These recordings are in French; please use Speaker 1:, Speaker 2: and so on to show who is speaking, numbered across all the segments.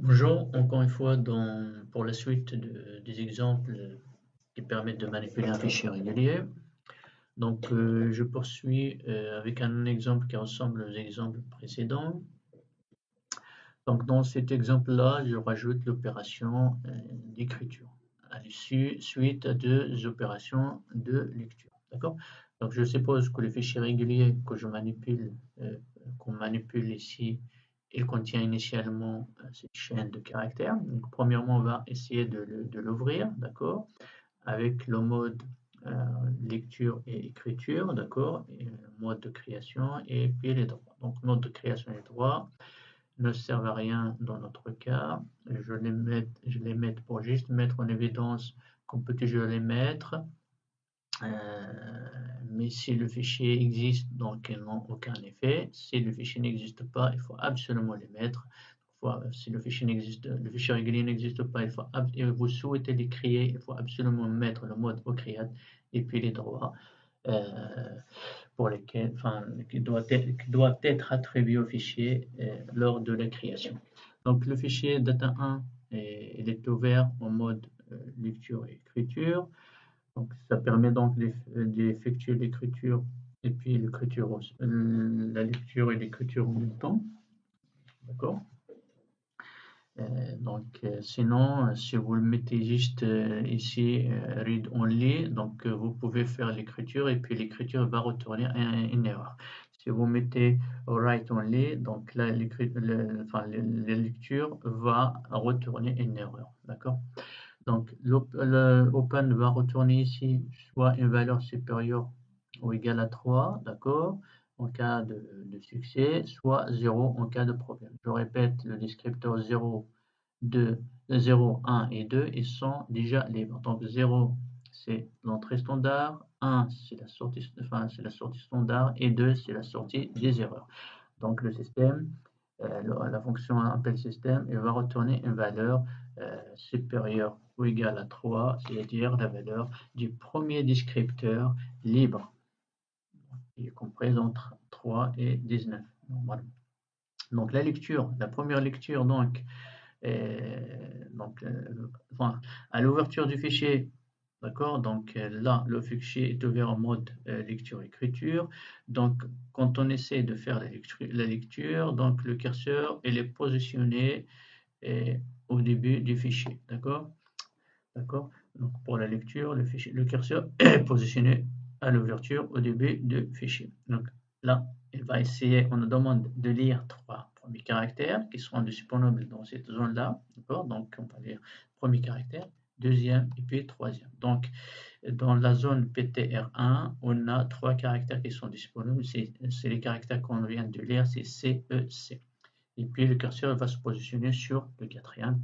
Speaker 1: Bonjour, encore une fois pour la suite des exemples qui permettent de manipuler un fichier régulier. Donc, je poursuis avec un exemple qui ressemble aux exemples précédents. Donc, dans cet exemple-là, je rajoute l'opération d'écriture suite à deux opérations de lecture. D'accord? Donc, je suppose que le fichier régulier que qu'on manipule ici, il contient initialement cette chaîne de caractères. Donc, premièrement, on va essayer de l'ouvrir, d'accord, avec le mode euh, lecture et écriture, d'accord, mode de création et puis les droits. Donc, mode de création et droits ne servent à rien dans notre cas. Je les mets pour juste mettre en évidence qu'on peut toujours les mettre. Mais si le fichier existe, donc ils n'ont aucun effet. Si le fichier n'existe pas, il faut absolument les mettre. Si le fichier régulier n'existe pas, et vous souhaitez les créer, il faut absolument mettre le mode OCreate et puis les droits pour lesquels, enfin, qui doivent être attribués au fichier lors de la création. Donc le fichier data1, il est ouvert en mode lecture et écriture. Donc ça permet donc d'effectuer l'écriture et puis la lecture et l'écriture en même temps. D'accord? Sinon, si vous le mettez juste ici, read only, donc vous pouvez faire l'écriture et puis l'écriture va retourner une erreur. Si vous mettez write only, donc là, la lecture va retourner une erreur. D'accord? Donc, l'open va retourner ici soit une valeur supérieure ou égale à 3, d'accord, en cas de succès, soit 0 en cas de problème. Je répète, le descripteur 0, 2, 0, 1 et 2, ils sont déjà libres. Donc 0, c'est l'entrée standard, 1, c'est la sortie standard, et 2, c'est la sortie des erreurs. Donc le système, la fonction appel système, elle va retourner une valeur supérieure ou égale à 3, c'est-à-dire la valeur du premier descripteur libre, qui est comprise entre 3 et 19, normalement. Donc la première lecture, enfin, à l'ouverture du fichier, d'accord, donc là, le fichier est ouvert en mode lecture-écriture. Donc, quand on essaie de faire la lecture, donc le curseur, il est positionné au début du fichier, d'accord? D'accord? Donc, pour la lecture, le curseur est positionné à l'ouverture au début du fichier. Donc, là, on nous demande de lire trois premiers caractères qui seront disponibles dans cette zone-là. D'accord? Donc, on va lire premier caractère, deuxième et puis troisième. Donc, dans la zone PTR1, on a trois caractères qui sont disponibles. C'est les caractères qu'on vient de lire, c'est C, E, C. Et puis, le curseur va se positionner sur le quatrième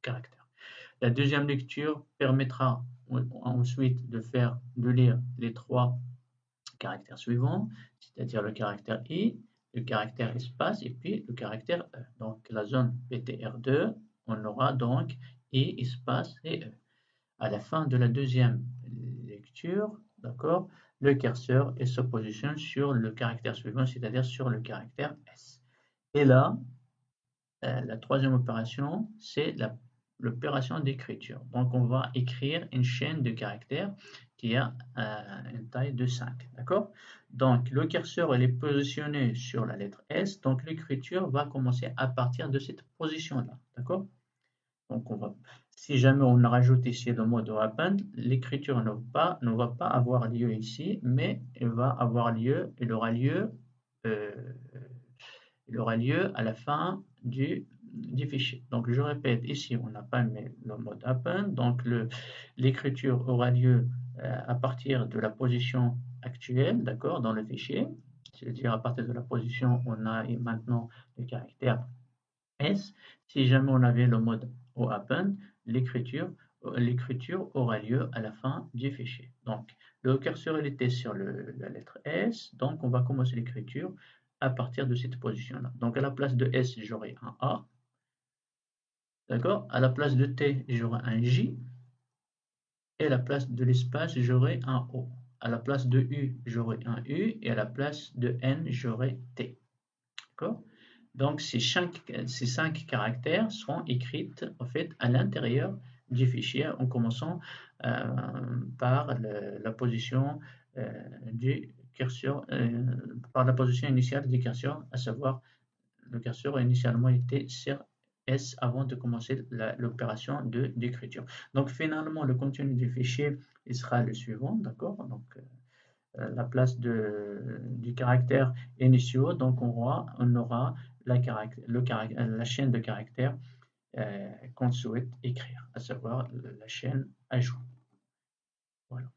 Speaker 1: caractère. La deuxième lecture permettra ensuite de lire les trois caractères suivants, c'est-à-dire le caractère I, le caractère espace et puis le caractère E. Donc la zone PTR2, on aura donc I, espace et E. À la fin de la deuxième lecture, d'accord, le curseur se positionne sur le caractère suivant, c'est-à-dire sur le caractère S. Et là, la troisième opération, c'est l'opération d'écriture. Donc, on va écrire une chaîne de caractères qui a une taille de 5. D'accord? Donc, le curseur est positionné sur la lettre S. Donc, l'écriture va commencer à partir de cette position-là. D'accord? Donc, si jamais on rajoute ici le mot de append, l'écriture ne va pas avoir lieu ici, mais elle aura lieu euh, il aura lieu à la fin du fichier. Donc je répète, ici on n'a pas mis le mode append, donc l'écriture aura lieu à partir de la position actuelle, d'accord, dans le fichier, c'est-à-dire à partir de la position où on a maintenant le caractère S. Si jamais on avait le mode append, l'écriture aura lieu à la fin du fichier. Donc, le curseur il était sur la lettre S, donc on va commencer l'écriture à partir de cette position-là. Donc, à la place de S, j'aurai un A. D'accord? À la place de T, j'aurai un J. Et à la place de l'espace, j'aurai un O. À la place de U, j'aurai un U. Et à la place de N, j'aurai T. D'accord? Donc, ces 5 caractères seront écrits en fait à l'intérieur du fichier en commençant par la position du curseur, par la position initiale du curseur, à savoir le curseur a initialement été sur S avant de commencer l'opération d'écriture. Donc finalement, le contenu du fichier il sera le suivant, d'accord? Donc la place du caractère initiaux, donc on aura la chaîne de caractères qu'on souhaite écrire, à savoir la chaîne ajout. Voilà.